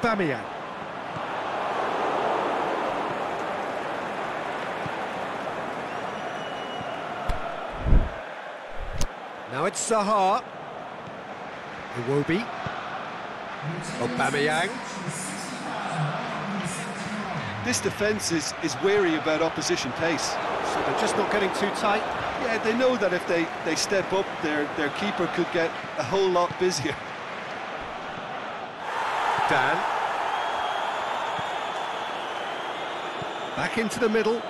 Aubameyang. Now it's Zaha. Iwobi. Aubameyang. This defence is wary about opposition pace. So they're just not getting too tight. Yeah, they know that if they step up, their keeper could get a whole lot busier. Dan. Back into the middle.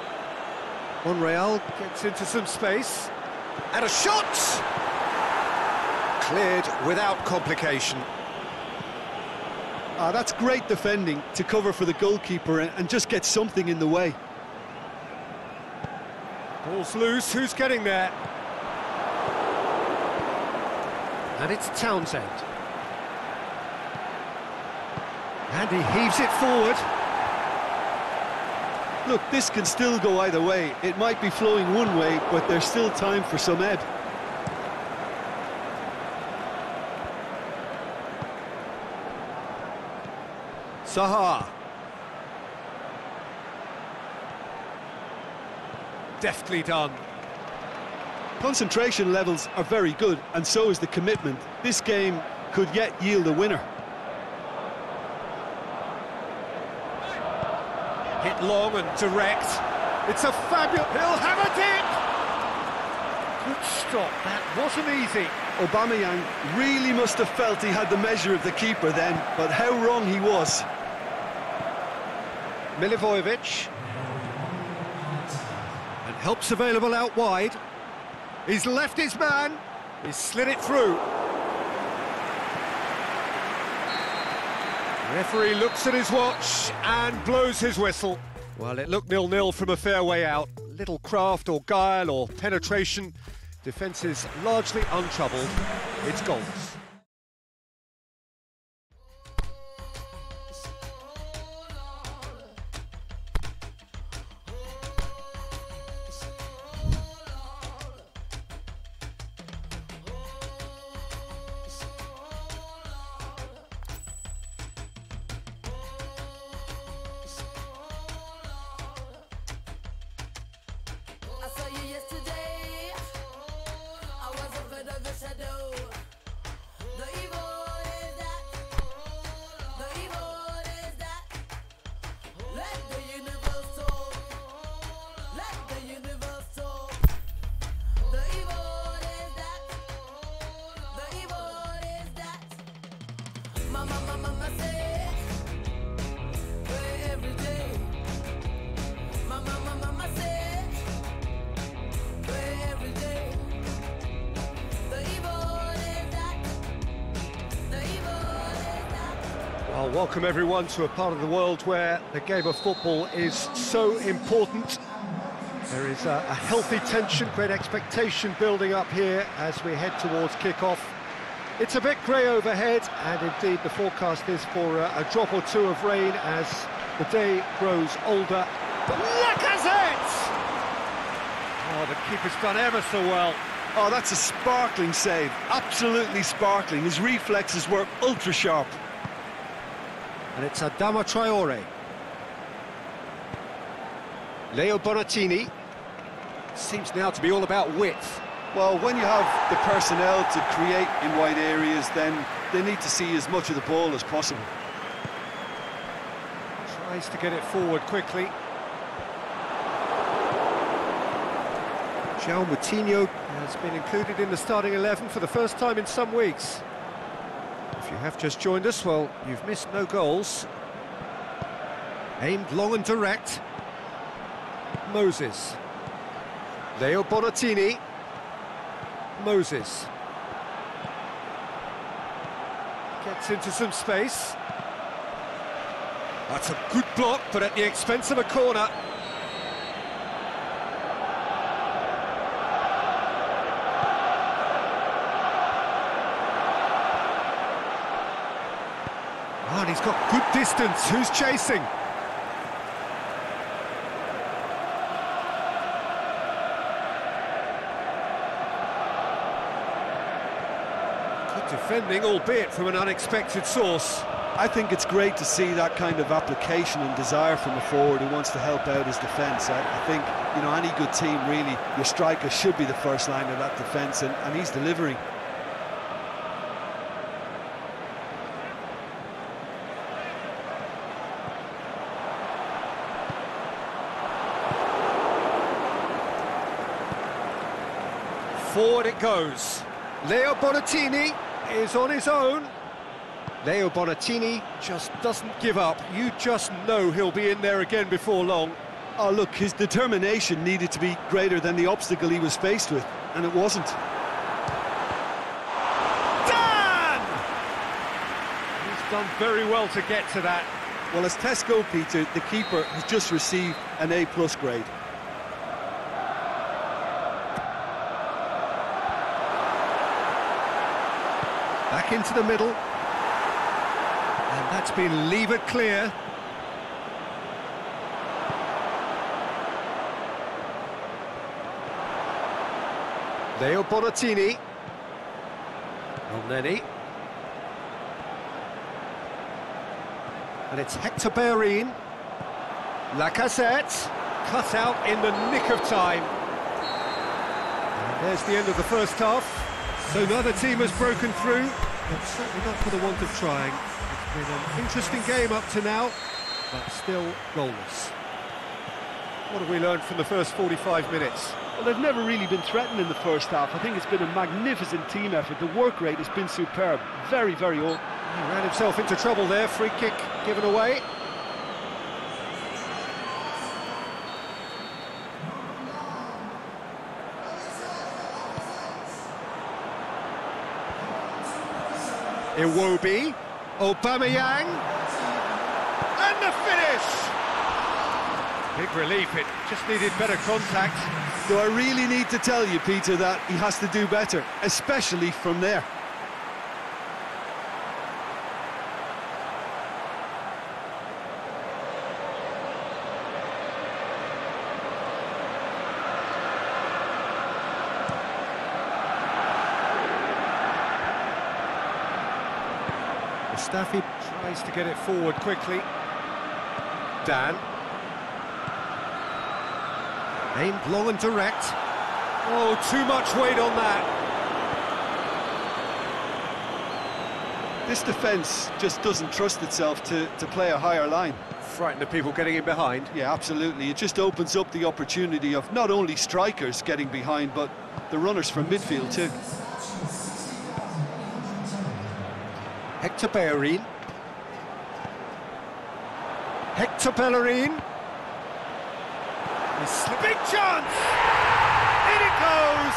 Monreal gets into some space. And a shot! Cleared without complication. That's great defending to cover for the goalkeeper and just get something in the way. Ball's loose, who's getting there? And it's Townsend. And he heaves it forward. Look, this can still go either way. It might be flowing one way, but there's still time for some ebb. Zaha. Deftly done. Concentration levels are very good, and so is the commitment. This game could yet yield a winner. Hit long and direct. It's a fabulous... He'll have a dip! Good stop, that wasn't easy. Aubameyang really must have felt he had the measure of the keeper then, but how wrong he was. Milivojevic. And help's available out wide. He's left his man. He's slid it through. The referee looks at his watch and blows his whistle. Well, it looked 0-0 from a fair way out. Little craft or guile or penetration. Defence is largely untroubled. It's goals. Well, welcome everyone to a part of the world where the game of football is so important. There is a healthy tension, great expectation building up here as we head towards kick-off. It's a bit grey overhead, and indeed the forecast is for a drop or two of rain as the day grows older. But Lacazette! Oh, the keeper's done ever so well. Oh, that's a sparkling save, absolutely sparkling. His reflexes were ultra-sharp. And it's Adama Traore. Leo Bonatini. Seems now to be all about width. Well, when you have the personnel to create in wide areas, then they need to see as much of the ball as possible. Tries to get it forward quickly. João Moutinho has been included in the starting 11 for the first time in some weeks. If you have just joined us, well, you've missed no goals. Aimed long and direct. Moses. Leo Bonatini. Moses. Gets into some space. That's a good block, but at the expense of a corner. And he's got good distance. Who's chasing? Good defending, albeit from an unexpected source. I think it's great to see that kind of application and desire from a forward who wants to help out his defence. I think, you know, any good team, really, your striker should be the first line of that defence, and he's delivering. Forward it goes. Leo Bonatini is on his own. Leo Bonatini just doesn't give up. You just know he'll be in there again before long. Oh, look, his determination needed to be greater than the obstacle he was faced with, and it wasn't. Dan! He's done very well to get to that. Well, as tests go, Peter, the keeper has just received an A+ grade. Back into the middle. And that's been levered clear. Leo Bonatini. Elneny. And it's Hector Bellerin. Lacazette. Cut out in the nick of time. And there's the end of the first half. So neither team has broken through, but certainly not for the want of trying. It's been an interesting game up to now, but still goalless. What have we learned from the first 45 minutes? Well, they've never really been threatened in the first half. I think it's been a magnificent team effort. The work rate has been superb. Very, very old. He ran himself into trouble there. Free kick given away. Iwobi, Aubameyang, and the finish! Big relief, it just needed better contact. Do I really need to tell you, Peter, that he has to do better, especially from there? Mustafi tries to get it forward quickly. Dan. Aimed long and direct. Oh, too much weight on that. This defence just doesn't trust itself to play a higher line. Frightened of people getting in behind. Yeah, absolutely. It just opens up the opportunity of not only strikers getting behind, but the runners from midfield too. Hector Bellerin. Hector Bellerin. Big chance! In it goes!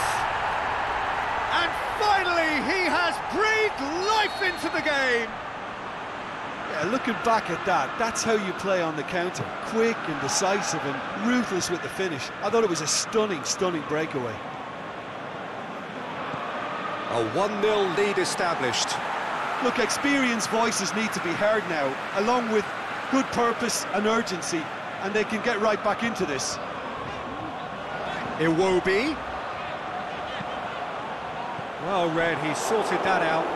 And finally he has breathed life into the game! Yeah, looking back at that, that's how you play on the counter. Quick and decisive and ruthless with the finish. I thought it was a stunning, stunning breakaway. A 1-0 lead established. Look, experienced voices need to be heard now, along with good purpose and urgency, and they can get right back into this. Iwobi. Well read, he sorted that out.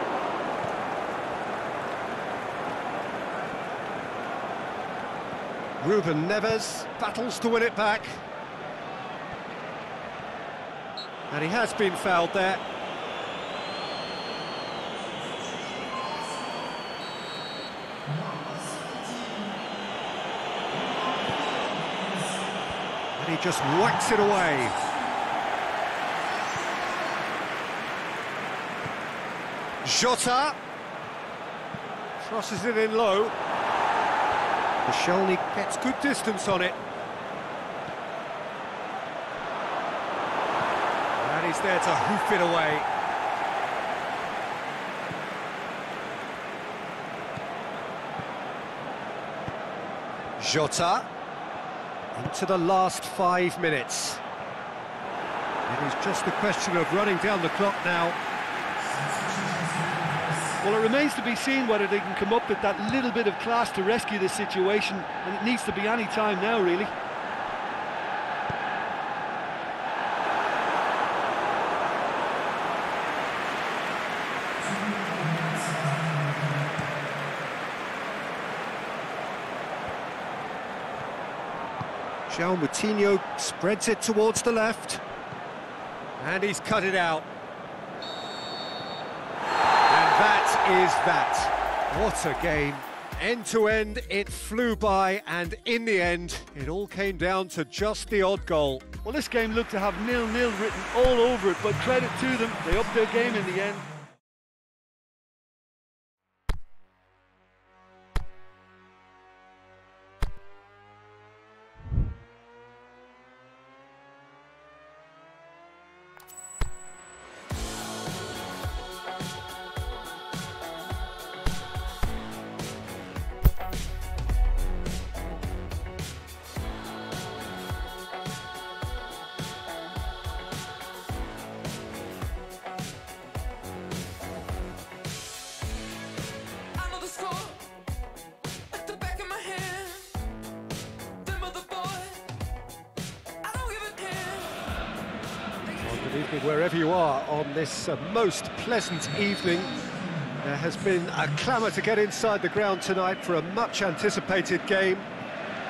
Ruben Neves battles to win it back. And he has been fouled there. And he just whacks it away. Jota crosses it in low. Koscielny gets good distance on it. And he's there to hoof it away. Jota into the last 5 minutes. It is just a question of running down the clock now. Well, it remains to be seen whether they can come up with that little bit of class to rescue this situation, and it needs to be any time now, really. João Moutinho spreads it towards the left. And he's cut it out. And that is that. What a game. End to end, it flew by, and in the end, it all came down to just the odd goal. Well, this game looked to have 0-0 written all over it, but credit to them, they upped their game in the end. Good evening wherever you are on this most pleasant evening. There has been a clamour to get inside the ground tonight for a much anticipated game.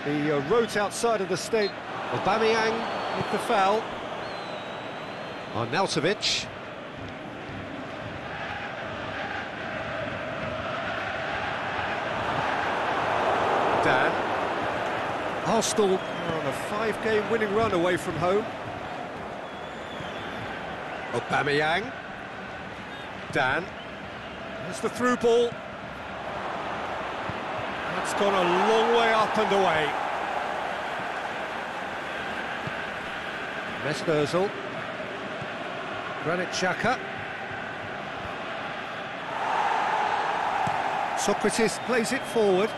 The roads outside of the stadium. Aubameyang with the foul. Arnautovic. Dan. Arsenal are on a 5-game winning run away from home. Aubameyang. Dan. There's the through ball. That's gone a long way up and away. Mesut Ozil. Granit Xhaka. Socrates plays it forward.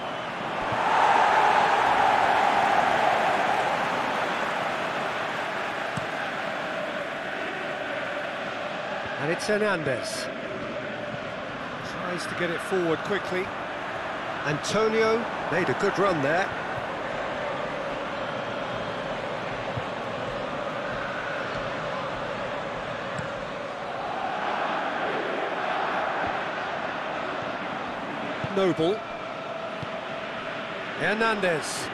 And it's Hernandez. Tries to get it forward quickly. Antonio made a good run there. Noble. Hernandez.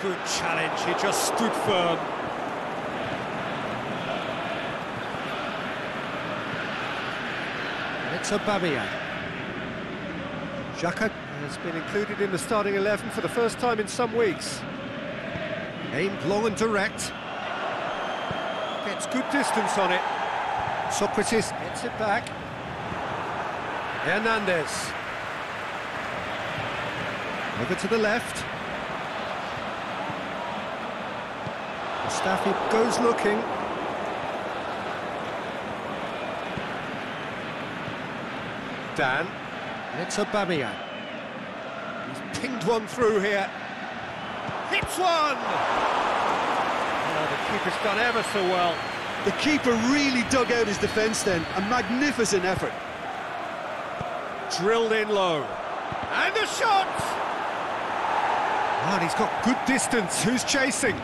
Good challenge, he just stood firm. It's Aubameyang. Xhaka has been included in the starting 11 for the first time in some weeks. Aimed long and direct. Gets good distance on it. Socrates gets it back. Hernandez. Over to the left. Mustafi goes looking. Dan. It's Aubameyang. He's pinged one through here. Hits one! Oh, the keeper's done ever so well. The keeper really dug out his defence then. A magnificent effort. Drilled in low. And a shot! Oh, and he's got good distance. Who's chasing?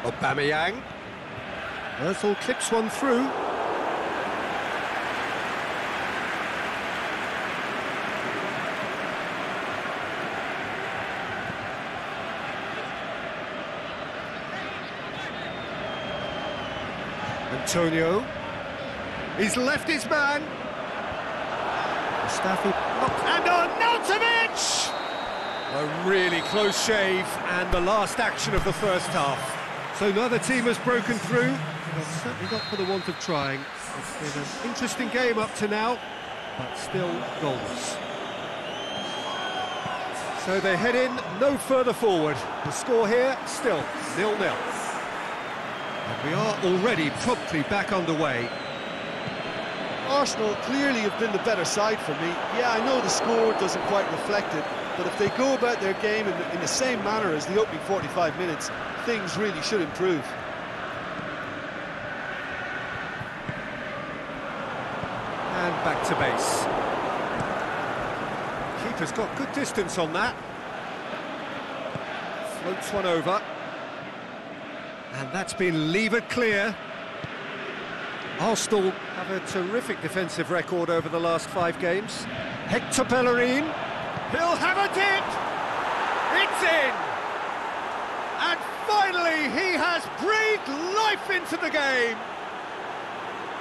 Aubameyang. Ozil clips one through. Antonio. He's left his man. Mustafi. And Arnautovic! A really close shave, and the last action of the first half. So neither team has broken through, but certainly not for the want of trying. It's been an interesting game up to now, but still goalless. So they head in no further forward. The score here, still 0-0. And we are already promptly back underway. Arsenal clearly have been the better side for me. Yeah, I know the score doesn't quite reflect it, but if they go about their game in the same manner as the opening 45 minutes, things really should improve. And back to base. Keeper's got good distance on that. Floats one over. And that's been levered clear. Arsenal have a terrific defensive record over the last 5 games. Hector Bellerin, he'll have a dip! It's in! And finally he has breathed life into the game!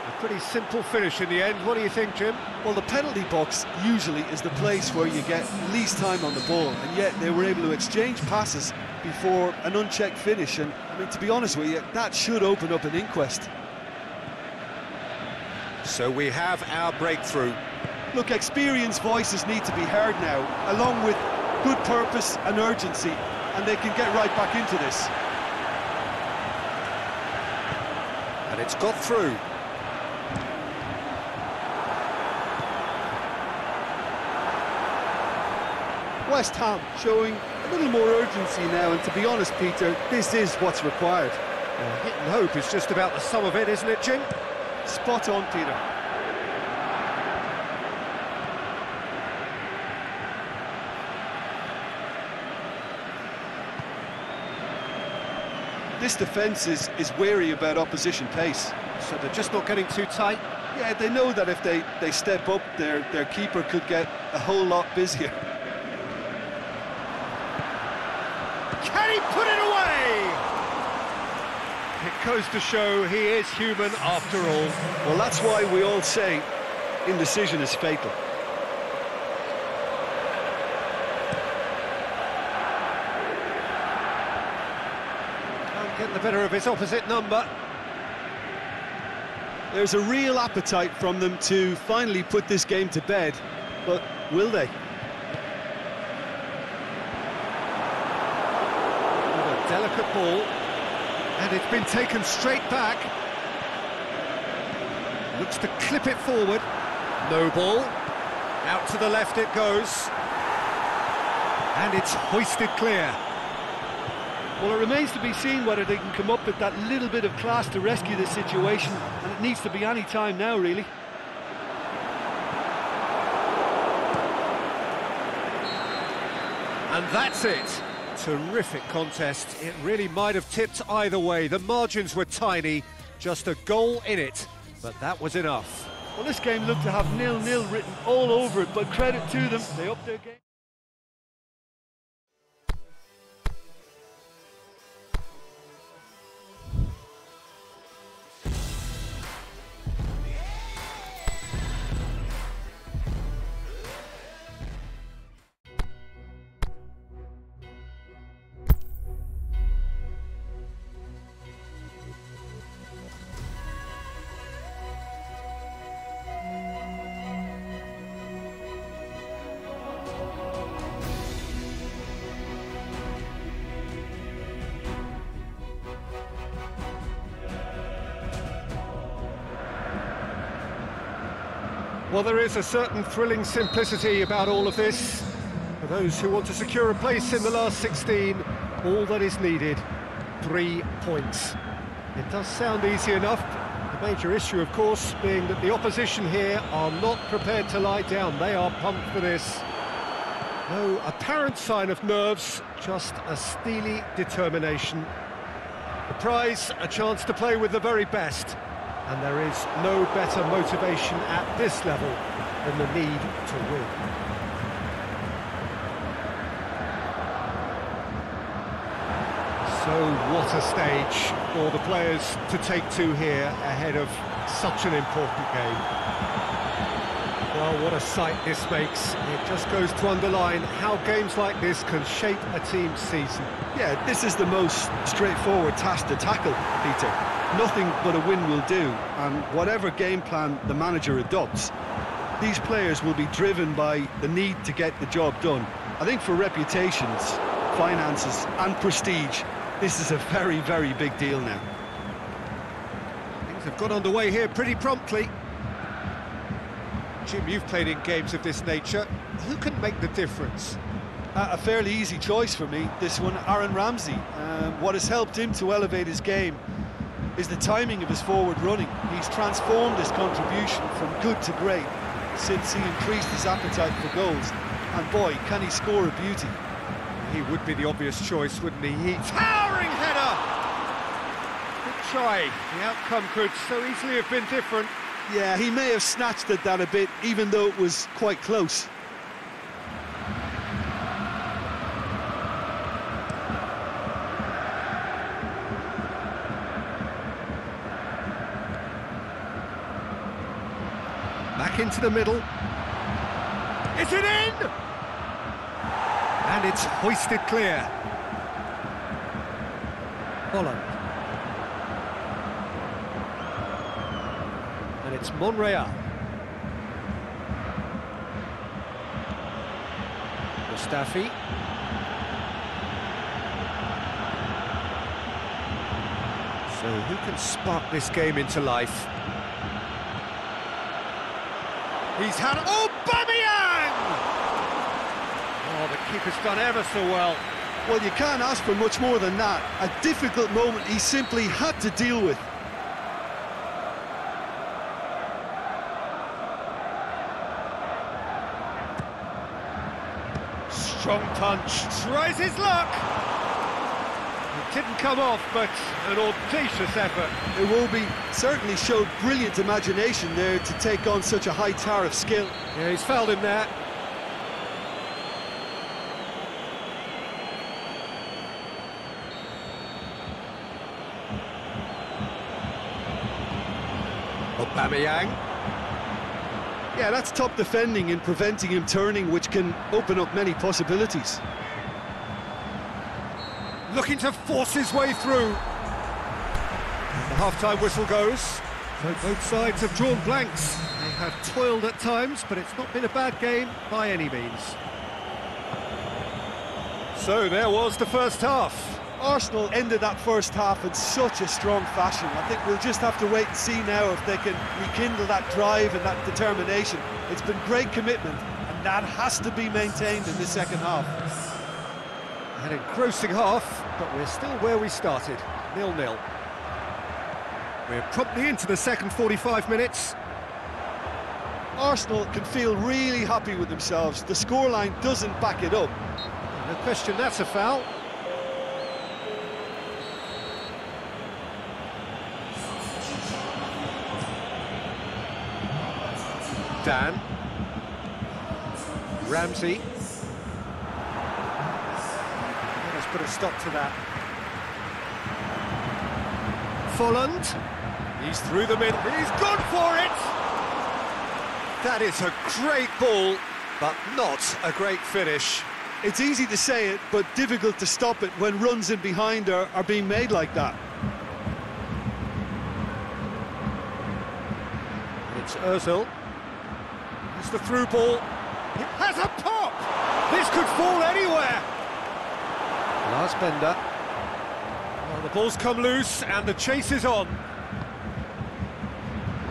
A pretty simple finish in the end. What do you think, Jim? Well, the penalty box usually is the place where you get least time on the ball, and yet they were able to exchange passes before an unchecked finish, and I mean, to be honest with you, that should open up an inquest. So we have our breakthrough. Look, experienced voices need to be heard now, along with good purpose and urgency, and they can get right back into this. And it's got through. West Ham showing a little more urgency now, and to be honest, Peter, this is what's required. Hit and hope is just about the sum of it, isn't it, Jim? Spot on, Peter. This defence is wary about opposition pace. So they're just not getting too tight? Yeah, they know that if they step up, their keeper could get a whole lot busier. Can he put it away? It goes to show he is human after all. Well, that's why we all say indecision is fatal. Can't get the better of his opposite number. There's a real appetite from them to finally put this game to bed, but will they? Delicate ball, and it's been taken straight back. Looks to clip it forward. No ball. Out to the left it goes. And it's hoisted clear. Well, it remains to be seen whether they can come up with that little bit of class to rescue this situation, and it needs to be any time now, really. And that's it. Terrific contest. It really might have tipped either way. The margins were tiny, just a goal in it, but that was enough. Well, this game looked to have 0-0 written all over it, but credit to them, they upped their game. Well, there is a certain thrilling simplicity about all of this. For those who want to secure a place in the last 16, all that is needed, 3 points. It does sound easy enough. The major issue, of course, being that the opposition here are not prepared to lie down. They are pumped for this. No apparent sign of nerves, just a steely determination. The prize, a chance to play with the very best. And there is no better motivation at this level than the need to win. So what a stage for the players to take to here ahead of such an important game. Well, what a sight this makes. It just goes to underline how games like this can shape a team's season. Yeah, this is the most straightforward task to tackle, Peter. Nothing but a win will do, and whatever game plan the manager adopts, these players will be driven by the need to get the job done. I think for reputations, finances and prestige, this is a very, very big deal now. Things have got underway here pretty promptly. Jim, you've played in games of this nature. Who can make the difference? A fairly easy choice for me, this one, Aaron Ramsey. What has helped him to elevate his game is the timing of his forward running. He's transformed his contribution from good to great since he increased his appetite for goals. And boy, can he score a beauty. He would be the obvious choice, wouldn't he? Towering header! try. The outcome could so easily have been different. Yeah, he may have snatched at that a bit, even though it was quite close. Back into the middle. Is it in? And it's hoisted clear. Holland. And it's Monreal. Mustafi. So who can spark this game into life? He's had Aubameyang! Oh, the keeper's done ever so well. Well, you can't ask for much more than that. A difficult moment he simply had to deal with. Strong punch, tries his luck. It didn't come off, but an audacious effort. Iwobi certainly showed brilliant imagination there to take on such a high tower of skill. Yeah, he's fouled him there. Aubameyang. Yeah, that's top defending and preventing him turning, which can open up many possibilities. Looking to force his way through. The half-time whistle goes. So both sides have drawn blanks. They have toiled at times, but it's not been a bad game by any means. So there was the first half. Arsenal ended that first half in such a strong fashion. I think we'll just have to wait and see now if they can rekindle that drive and that determination. It's been great commitment, and that has to be maintained in the second half. An engrossing half, but we're still where we started, 0-0. We're promptly into the second 45 minutes. Arsenal can feel really happy with themselves. The scoreline doesn't back it up. No question that's a foul. Dan. Ramsey. Let's put a stop to that. Folland. He's through the middle. He's gone for it! That is a great ball, but not a great finish. It's easy to say it, but difficult to stop it when runs in behind are being made like that. It's Ozil. It's the through ball. It has a pop! This could fall anywhere! Lars Bender. Well, the ball's come loose and the chase is on.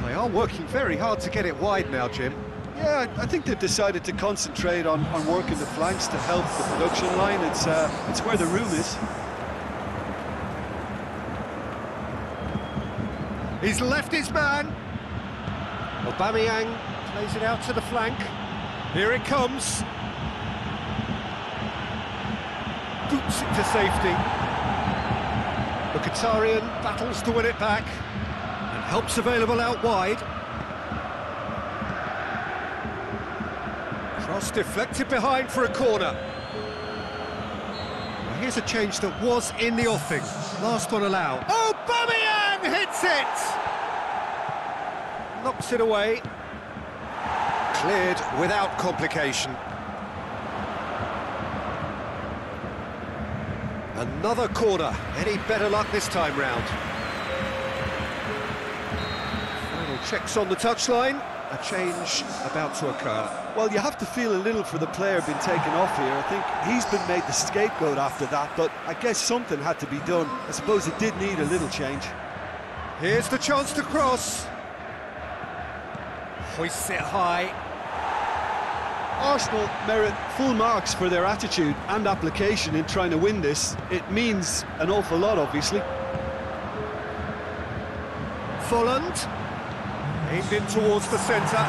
They are working very hard to get it wide now, Jim. Yeah, I think they've decided to concentrate on working the flanks to help the production line. It's where the room is. He's left his man. Aubameyang plays it out to the flank. Here it comes. Boots it to safety. Mkhitaryan battles to win it back. And help's available out wide. Cross deflected behind for a corner. Well, here's a change that was in the offing. Last one allowed. Aubameyang hits it! Knocks it away. Cleared without complication. Another corner. Any better luck this time round? Final checks on the touchline. A change about to occur. Well, you have to feel a little for the player being taken off here. I think he's been made the scapegoat after that, but I guess something had to be done. I suppose it did need a little change. Here's the chance to cross. Hoists it high. Arsenal merit full marks for their attitude and application in trying to win this. It means an awful lot, obviously. Folland. Aimed in towards the centre.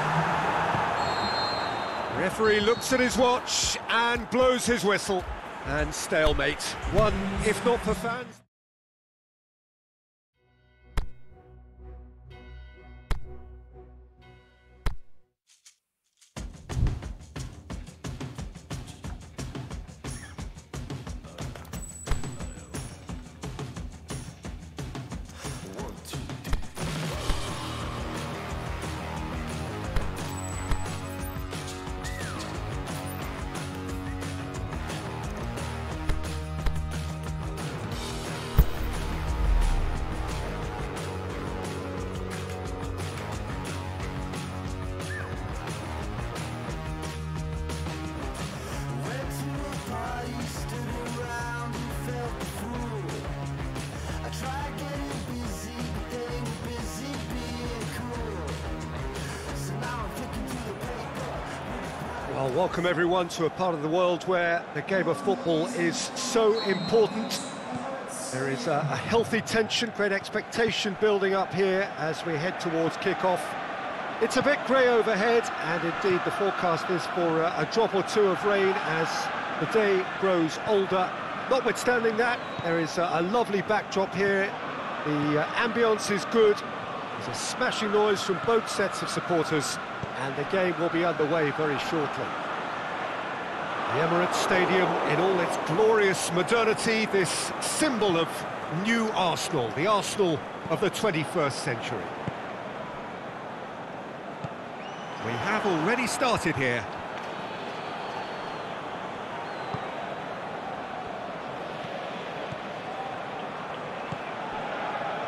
Referee looks at his watch and blows his whistle. And stalemate. One, if not for fans. Well, welcome everyone to a part of the world where the game of football is so important. There is a healthy tension, great expectation building up here as we head towards kick-off. It's a bit grey overhead, and indeed the forecast is for a drop or two of rain as the day grows older. Notwithstanding that, there is a lovely backdrop here. The ambience is good. There's a smashing noise from both sets of supporters, and the game will be underway very shortly. The Emirates Stadium in all its glorious modernity, this symbol of new Arsenal, the Arsenal of the 21st century. We have already started here.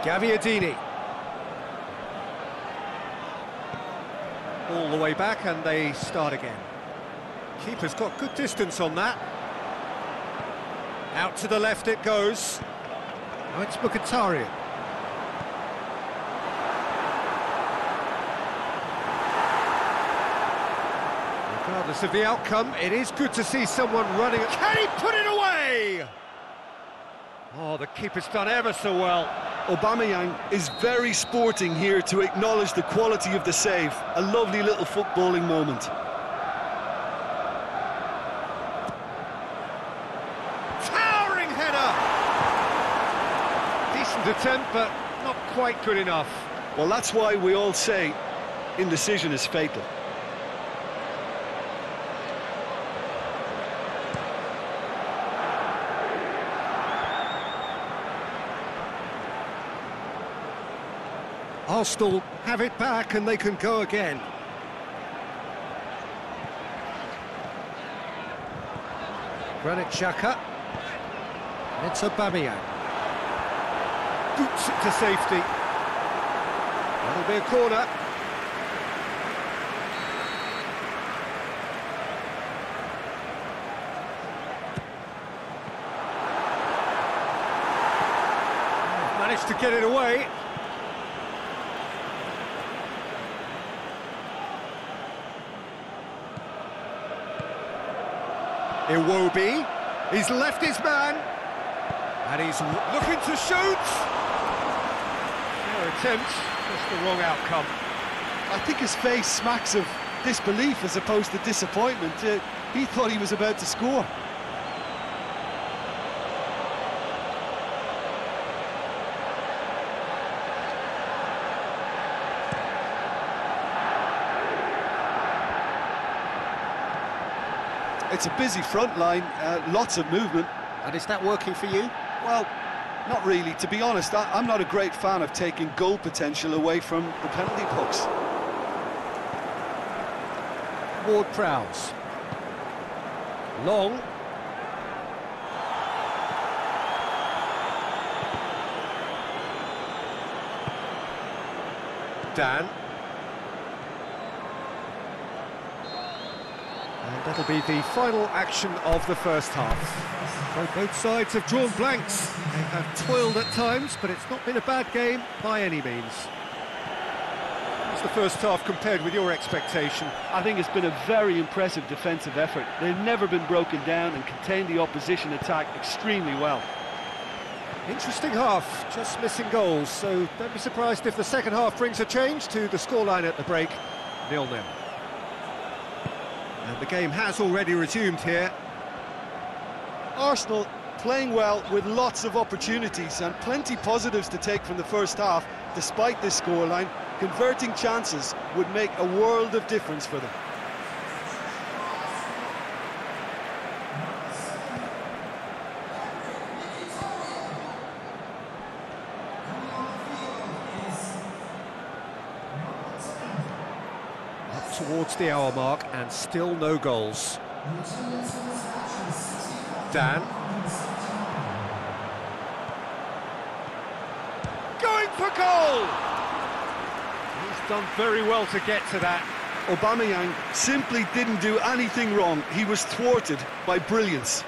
Gaviadini. All the way back and they start again. Keeper's got good distance on that. Out to the left it goes. Now it's Mkhitaryan. Regardless of the outcome, it is good to see someone running. Can he put it away? Oh, the keeper's done ever so well. Aubameyang is very sporting here to acknowledge the quality of the save. A lovely little footballing moment. Towering header! Decent attempt, but not quite good enough. Well, that's why we all say indecision is fatal. Arsenal have it back and they can go again. Granit Xhaka. It's Aubameyang. Boots it to safety. That'll be a corner. Managed to get it away. Iwobi, he's left his man, and he's looking to shoot. Fair attempt, just the wrong outcome. I think his face smacks of disbelief as opposed to disappointment. He thought he was about to score. It's a busy front line, lots of movement. And is that working for you? Well, not really. To be honest, I'm not a great fan of taking goal potential away from the penalty box. Ward-Prowse. Long. Dan. And that'll be the final action of the first half. So both sides have drawn blanks. They have toiled at times, but it's not been a bad game by any means. What's the first half compared with your expectation? I think it's been a very impressive defensive effort. They've never been broken down and contained the opposition attack extremely well. Interesting half, just missing goals, so don't be surprised if the second half brings a change to the scoreline at the break, 0-0. And the game has already resumed here. Arsenal playing well with lots of opportunities and plenty positives to take from the first half. Despite this scoreline, converting chances would make a world of difference for them. Up towards the hour mark and still no goals. Dan. Going for goal! He's done very well to get to that. Aubameyang simply didn't do anything wrong. He was thwarted by brilliance.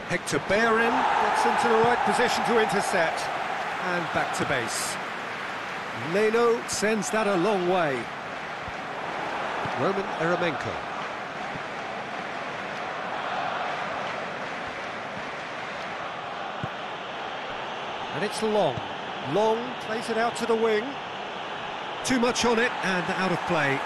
Hector Bellerin gets into the right position to intercept. And back to base. Leno sends that a long way. Roman Eremenko. And it's Long. Long plays it out to the wing. Too much on it and out of play.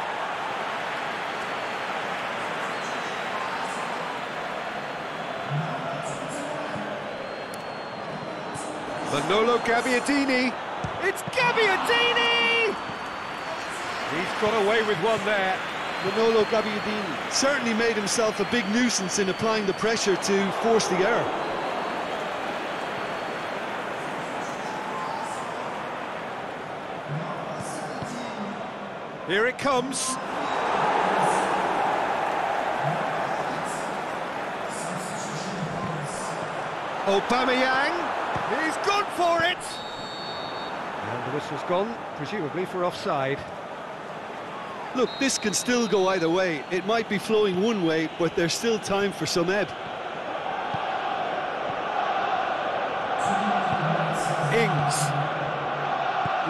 Manolo Gabbiadini. It's Gabbiadini! He's got away with one there. Manolo Gabbiadini certainly made himself a big nuisance in applying the pressure to force the error. Here it comes. Aubameyang, he's gone for it! And the whistle's gone, presumably for offside. Look, this can still go either way. It might be flowing one way, but there's still time for some ebb. Ings.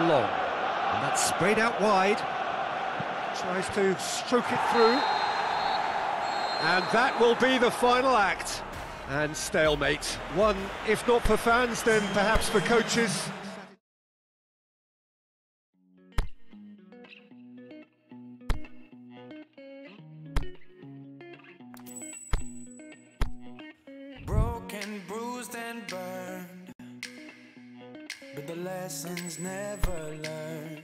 Long. And that's sprayed out wide. Tries to stroke it through. And that will be the final act. And stalemate. One, if not for fans, then perhaps for coaches. Broken, bruised and burned, but the lessons never learned.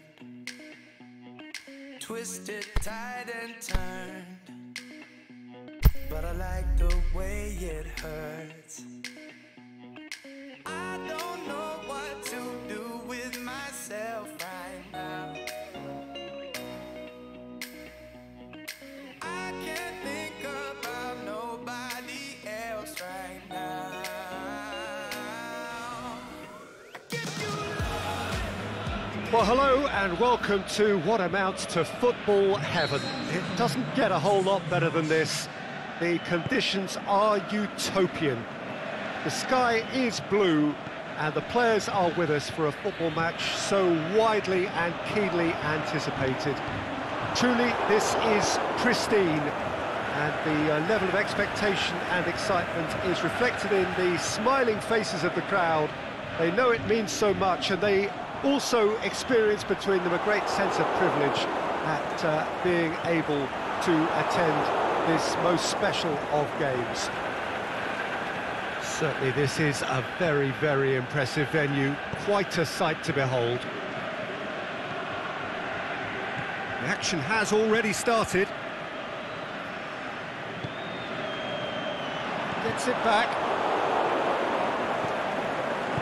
Twisted, tied and turned, but I like the way it hurts. I don't know what to do with myself right now. I can't think about nobody else right now. Well, hello and welcome to what amounts to football heaven. It doesn't get a whole lot better than this. The conditions are utopian. The sky is blue and the players are with us for a football match so widely and keenly anticipated. Truly, this is pristine, and the level of expectation and excitement is reflected in the smiling faces of the crowd. They know it means so much, and they also experience between them a great sense of privilege at being able to attend this most special of games. Certainly this is a very, very impressive venue, quite a sight to behold. The action has already started. Gets it back.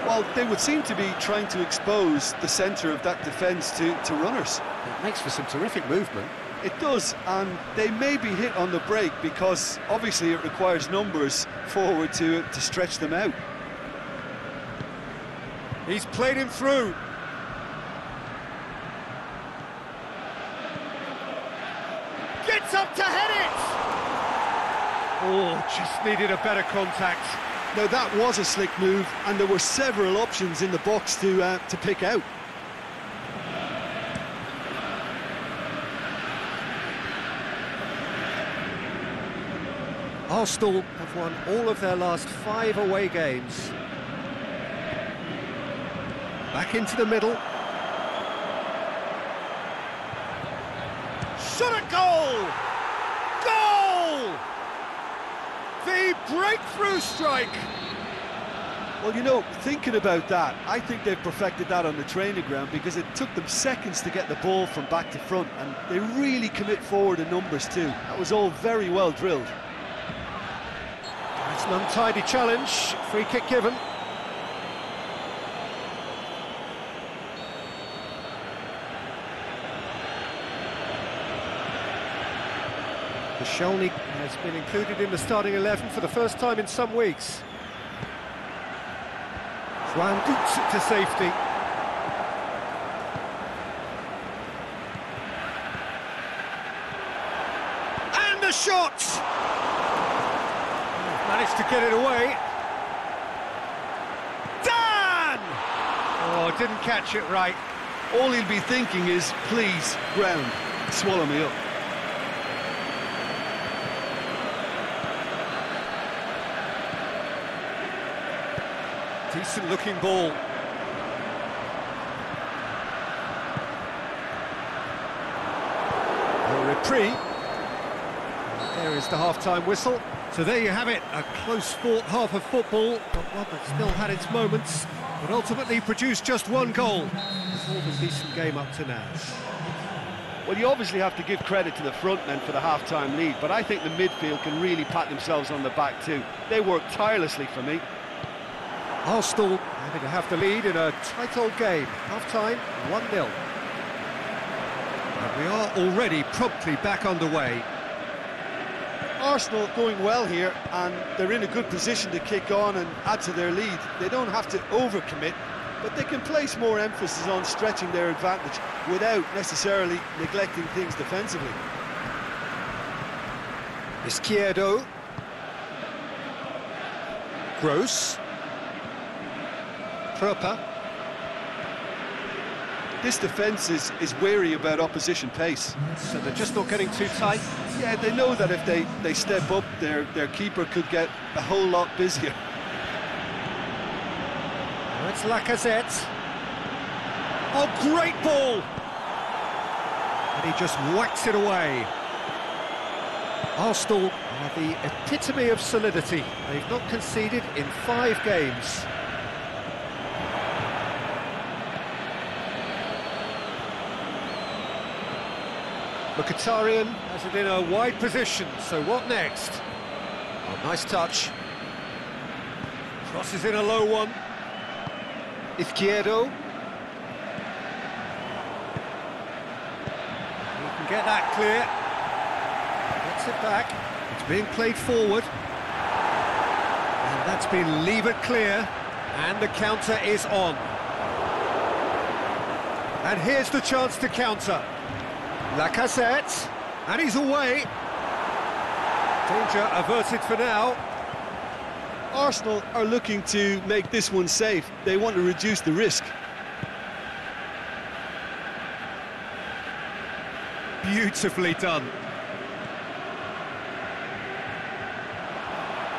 Well, they would seem to be trying to expose the centre of that defence to runners. It makes for some terrific movement. It does, and they may be hit on the break because obviously it requires numbers forward to stretch them out. He's played him through. Gets up to head it! Oh, just needed a better contact. Now that was a slick move, and there were several options in the box to pick out. Arsenal have won all of their last 5 away games. Back into the middle. Shot at goal! Goal! The breakthrough strike! Well, you know, thinking about that, I think they've perfected that on the training ground because it took them seconds to get the ball from back to front, and they really commit forward in numbers too. That was all very well drilled. It's an untidy challenge, free kick given. Koscielny has been included in the starting 11 for the first time in some weeks. Juan boots it to safety. And the shot! Managed to get it away. Dan! Oh, didn't catch it right. All he'll be thinking is, please, ground, swallow me up. Decent looking ball. A reprieve. There is the half-time whistle. So there you have it, a close-fought half of football, but one that still had its moments, but ultimately produced just one goal. It's all a decent game up to now. Well, you obviously have to give credit to the front men for the half-time lead, but I think the midfield can really pat themselves on the back too. They worked tirelessly for me. Arsenal having to have the lead in a tight old game. Half-time, 1-0. And we are already promptly back underway. Arsenal going well here, and they're in a good position to kick on and add to their lead. They don't have to overcommit, but they can place more emphasis on stretching their advantage without necessarily neglecting things defensively. Izquierdo. Gross. Proper. This defence is wary about opposition pace. So they're just not getting too tight. Yeah, they know that if they step up, their keeper could get a whole lot busier. Now it's Lacazette. Oh, great ball! And he just whacks it away. Arsenal are the epitome of solidity. They've not conceded in 5 games. Mkhitaryan has it in a wide position, so what next? Oh, nice touch. Crosses in a low one. Izquierdo. He can get that clear. Gets it back. It's being played forward. And that's been levered clear. And the counter is on. And here's the chance to counter. Lacazette, and he's away. Danger averted for now. Arsenal are looking to make this one safe. They want to reduce the risk. Beautifully done.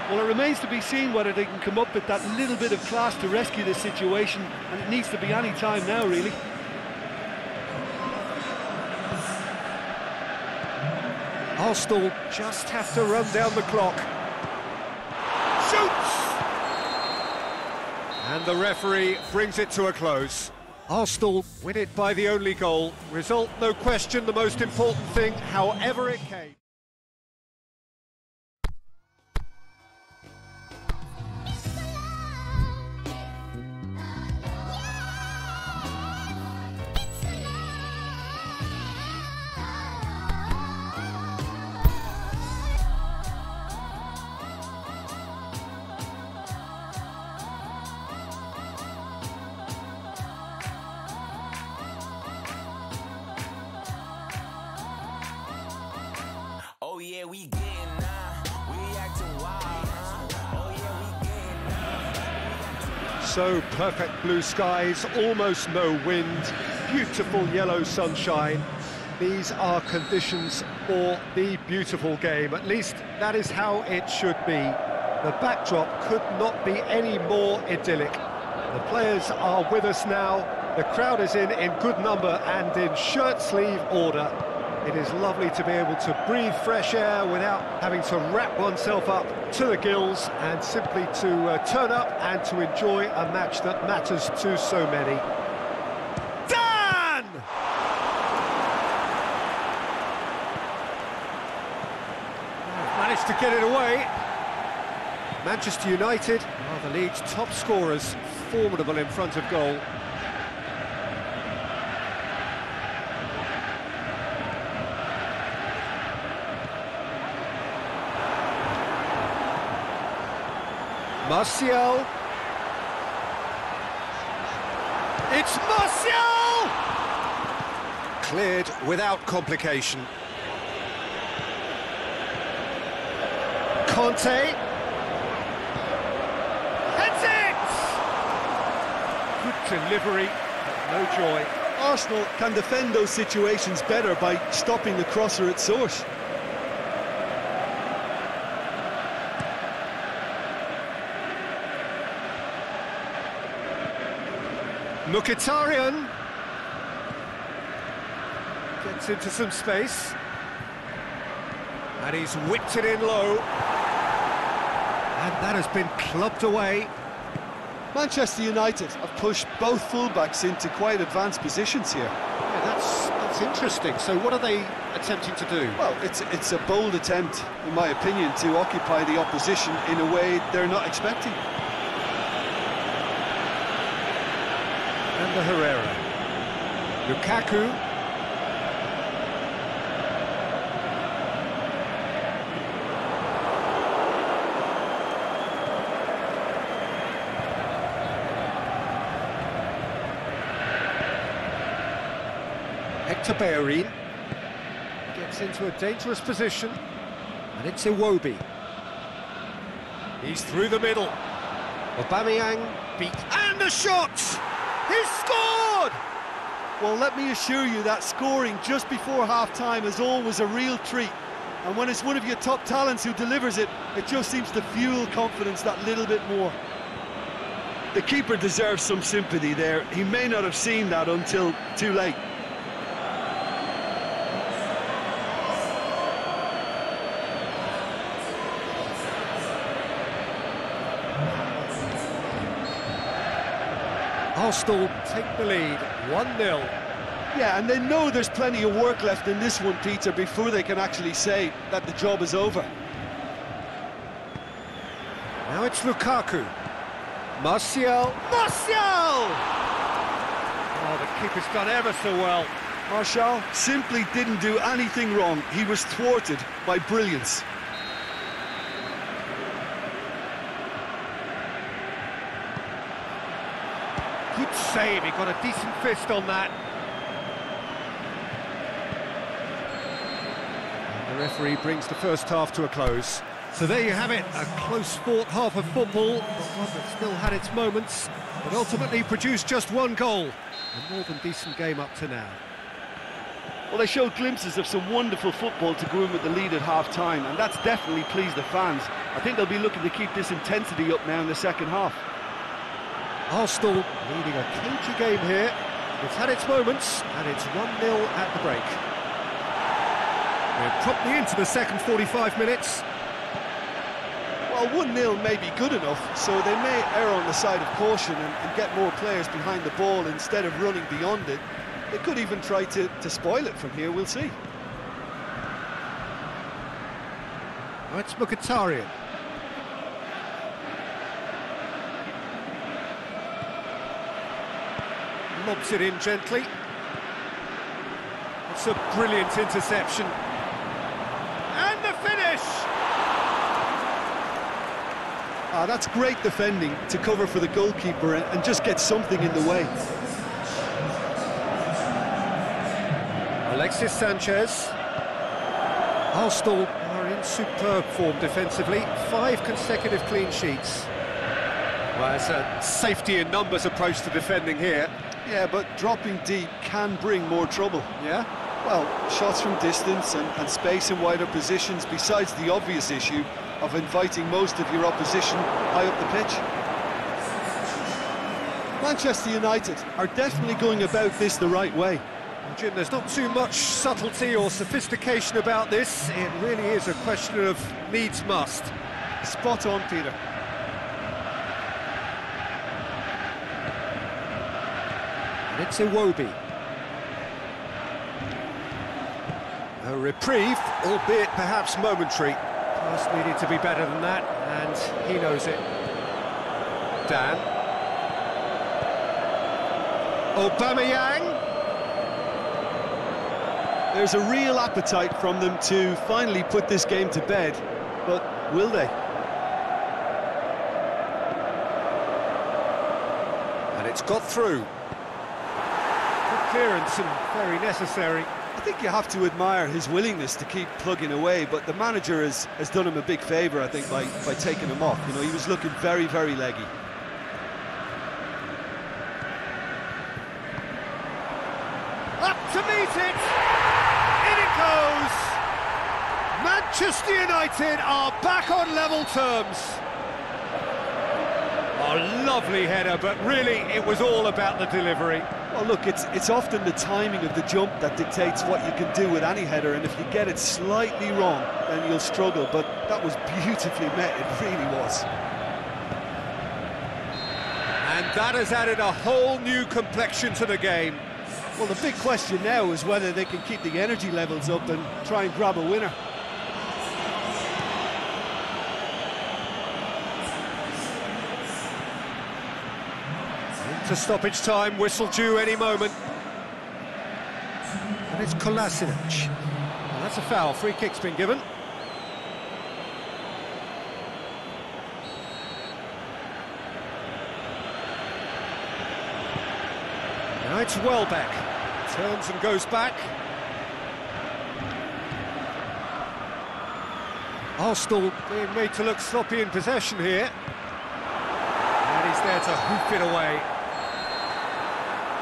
Well, it remains to be seen whether they can come up with that little bit of class to rescue this situation, and it needs to be any time now, really. Arsenal just have to run down the clock. Shoots! And the referee brings it to a close. Arsenal win it by the only goal. Result, no question, the most important thing, however it came. Oh yeah, we getting we acting wild, oh yeah, we getting So perfect blue skies, almost no wind, beautiful yellow sunshine. These are conditions for the beautiful game. At least that is how it should be. The backdrop could not be any more idyllic. The players are with us now. The crowd is in good number and in shirt-sleeve order. It is lovely to be able to breathe fresh air without having to wrap oneself up to the gills, and simply to turn up and to enjoy a match that matters to so many. Dan! Managed to get it away. Manchester United are the league's top scorers, formidable in front of goal. Martial. It's Martial! Cleared without complication. Conte. Heads it! Good delivery, but no joy. Arsenal can defend those situations better by stopping the crosser at source. Mkhitaryan gets into some space, and he's whipped it in low, and that has been clubbed away. Manchester United have pushed both fullbacks into quite advanced positions here. Yeah, that's interesting. So what are they attempting to do? Well, it's a bold attempt, in my opinion, to occupy the opposition in a way they're not expecting. And the Herrera. Lukaku. Hector Bellerin gets into a dangerous position, and it's Iwobi. He's through the middle. Aubameyang beat, and the shot! He's scored! Well, let me assure you that scoring just before half-time is always a real treat. And when it's one of your top talents who delivers it, it just seems to fuel confidence that little bit more. The keeper deserves some sympathy there. He may not have seen that until too late. Arsenal take the lead, 1-0. Yeah, and they know there's plenty of work left in this one, Peter, before they can actually say that the job is over. Now it's Lukaku. Martial! Martial! Oh, the keeper's done ever so well. Martial simply didn't do anything wrong. He was thwarted by brilliance. Good save, he got a decent fist on that. And the referee brings the first half to a close. So there you have it, a close-fought half of football, but one that still had its moments, but ultimately produced just one goal. A more than decent game up to now. Well, they showed glimpses of some wonderful football to go in with the lead at half-time, and that's definitely pleased the fans. I think they'll be looking to keep this intensity up now in the second half. Arsenal leading a cagey game here. It's had its moments, and it's 1-0 at the break. We're promptly into the second 45 minutes. Well, 1-0 may be good enough, so they may err on the side of caution and get more players behind the ball instead of running beyond it. They could even try to spoil it from here, we'll see. Now it's Mkhitaryan. Lobs it in gently. It's a brilliant interception. And the finish! That's great defending to cover for the goalkeeper and just get something in the way. Alexis Sanchez. Arsenal are in superb form defensively. 5 consecutive clean sheets. Well, it's a safety in numbers approach to defending here. Yeah, but dropping deep can bring more trouble. Yeah? Well, shots from distance and space in wider positions, besides the obvious issue of inviting most of your opposition high up the pitch. Manchester United are definitely going about this the right way. Jim, there's not too much subtlety or sophistication about this. It really is a question of needs must. Spot on, Peter. And it's Iwobi. A reprieve, albeit perhaps momentary. Pass needed to be better than that, and he knows it. Dan. Aubameyang. There's a real appetite from them to finally put this game to bed, but will they? And it's got through. Good clearance and very necessary. I think you have to admire his willingness to keep plugging away, but the manager has done him a big favour, I think, by taking him off. You know, he was looking very, very leggy. Manchester United are back on level terms. A lovely header, but really it was all about the delivery. Well, look, it's often the timing of the jump that dictates what you can do with any header, and if you get it slightly wrong, then you'll struggle, but that was beautifully met, it really was. And that has added a whole new complexion to the game. Well, the big question now is whether they can keep the energy levels up and try and grab a winner. Into stoppage time, whistle due any moment. And it's Kolasinac. Well, that's a foul, free kick's been given. Now it's Welbeck, turns and goes back. Arsenal being made to look sloppy in possession here. And he's there to hoof it away.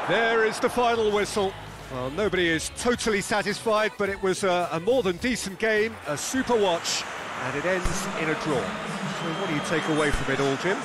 There is the final whistle. Well, nobody is totally satisfied, but it was a more than decent game, a super watch, and it ends in a draw. So what do you take away from it all, Jim?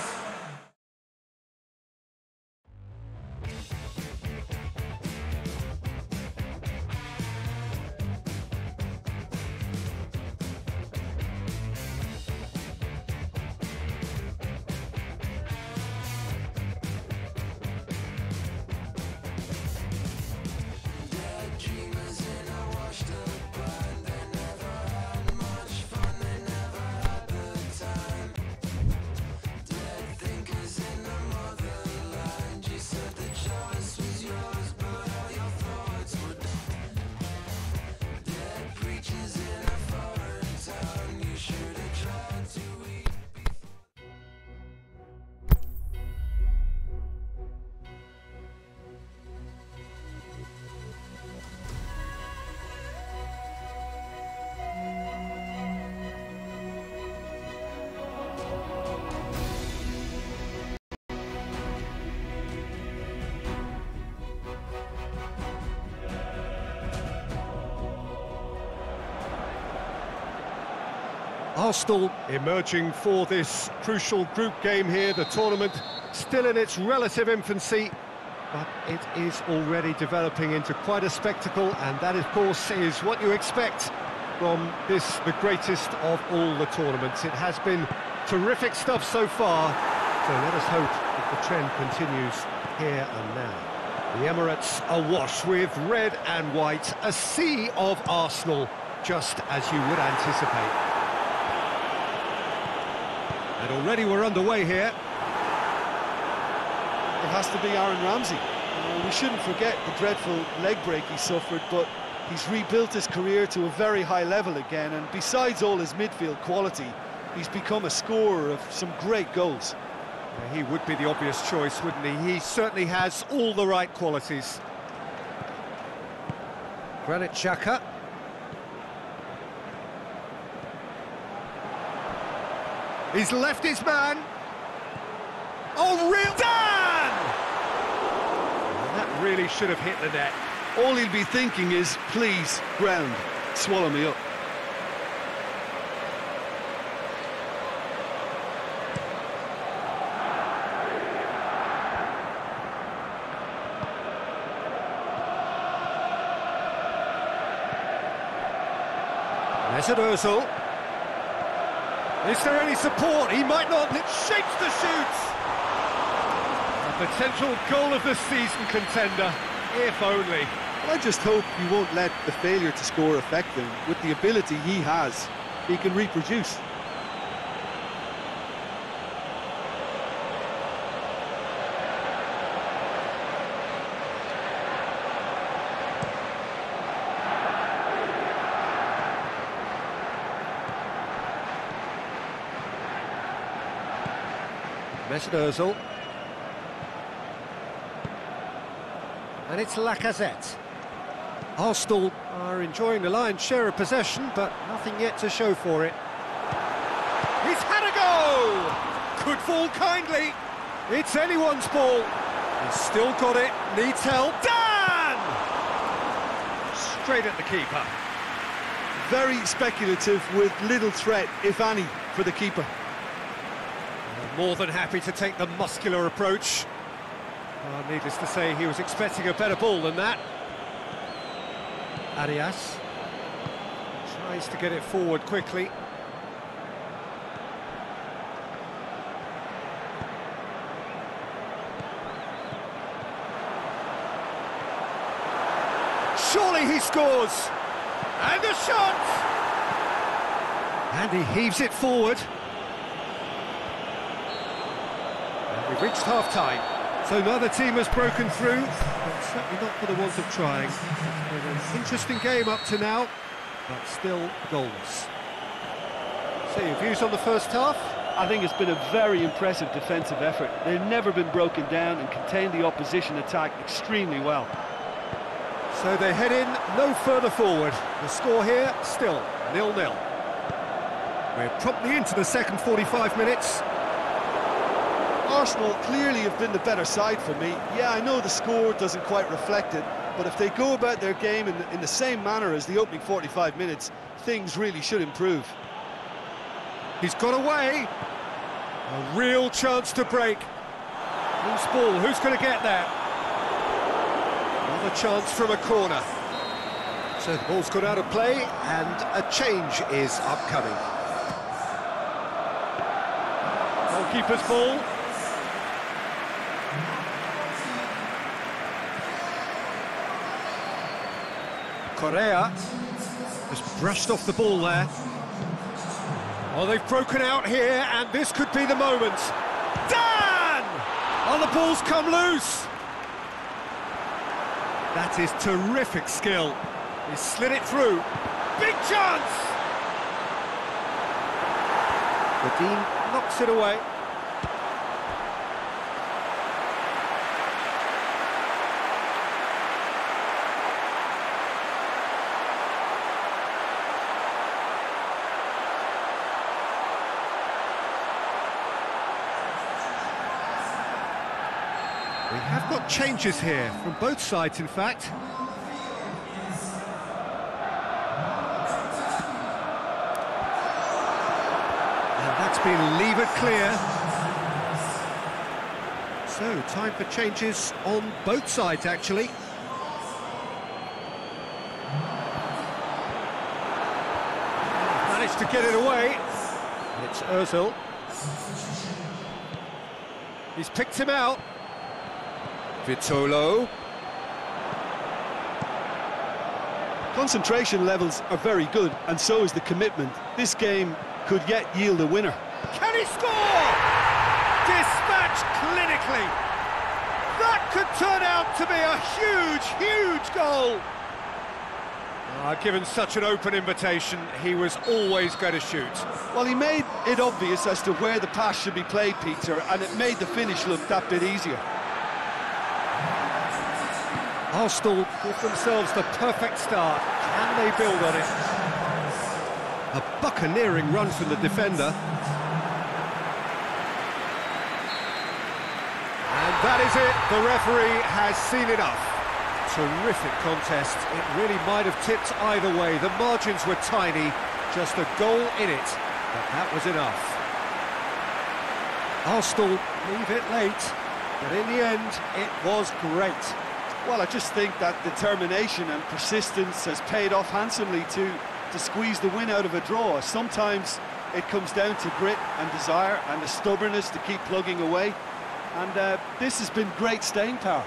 Arsenal emerging for this crucial group game here, the tournament still in its relative infancy, but it is already developing into quite a spectacle, and that of course is what you expect from this, the greatest of all the tournaments. It has been terrific stuff so far, so let us hope that the trend continues here and now. The Emirates awash with red and white, a sea of Arsenal, just as you would anticipate. And already we're underway here. It has to be Aaron Ramsey. We shouldn't forget the dreadful leg break he suffered, but he's rebuilt his career to a very high level again, and besides all his midfield quality, he's become a scorer of some great goals. Yeah, he would be the obvious choice, wouldn't he? He certainly has all the right qualities. Granit Xhaka. He's left his man. Oh, real Dan! That really should have hit the net. All he'll be thinking is, please, ground, swallow me up. Mesut Ozil. Is there any support? He might not. It shapes the shoot. A potential goal of the season contender, if only. I just hope you won't let the failure to score affect him. With the ability he has, he can reproduce. Mesut Ozil. And it's Lacazette. Arsenal are enjoying the lion's share of possession, but nothing yet to show for it. He's had a go! Could fall kindly. It's anyone's ball. He's still got it, needs help. Dan! Straight at the keeper. very speculative with little threat, if any, for the keeper. More than happy to take the muscular approach. Needless to say, he was expecting a better ball than that. Arias tries to get it forward quickly. Surely he scores! And a shot! And he heaves it forward. And we've reached half-time. So neither team has broken through, but certainly not for the want of trying. An interesting game up to now, but still goals. So your views on the first half? I think it's been a very impressive defensive effort. They've never been broken down and contained the opposition attack extremely well. So they head in no further forward. The score here, still 0-0. We're promptly into the second 45 minutes. Arsenal clearly have been the better side for me. Yeah, I know the score doesn't quite reflect it, but if they go about their game in the same manner as the opening 45 minutes, things really should improve. He's got away. A real chance to break. Loose ball, who's going to get there? Another chance from a corner. So the ball's got out of play and a change is upcoming. Goalkeeper's ball. Correa just brushed off the ball there. Oh, they've broken out here, and this could be the moment. Dan! Oh, the ball's come loose. That is terrific skill. He slid it through. Big chance! Dean knocks it away. We have got changes here, from both sides in fact. And that's been levered clear. So, time for changes on both sides actually. Managed to get it away. It's Ozil. He's picked him out. Widodo. Concentration levels are very good, and so is the commitment. This game could yet yield a winner. Can he score? Dispatched clinically. That could turn out to be a huge, huge goal. Given such an open invitation, he was always going to shoot. Well, he made it obvious as to where the pass should be played, Peter, and it made the finish look that bit easier. Arsenal give themselves the perfect start. Can they build on it? A buccaneering run from the defender. And that is it. The referee has seen enough. Terrific contest. It really might have tipped either way. The margins were tiny. Just a goal in it. But that was enough. Arsenal leave it late. But in the end, it was great. Well, I just think that determination and persistence has paid off handsomely to squeeze the win out of a draw. Sometimes it comes down to grit and desire and the stubbornness to keep plugging away. And this has been great staying power.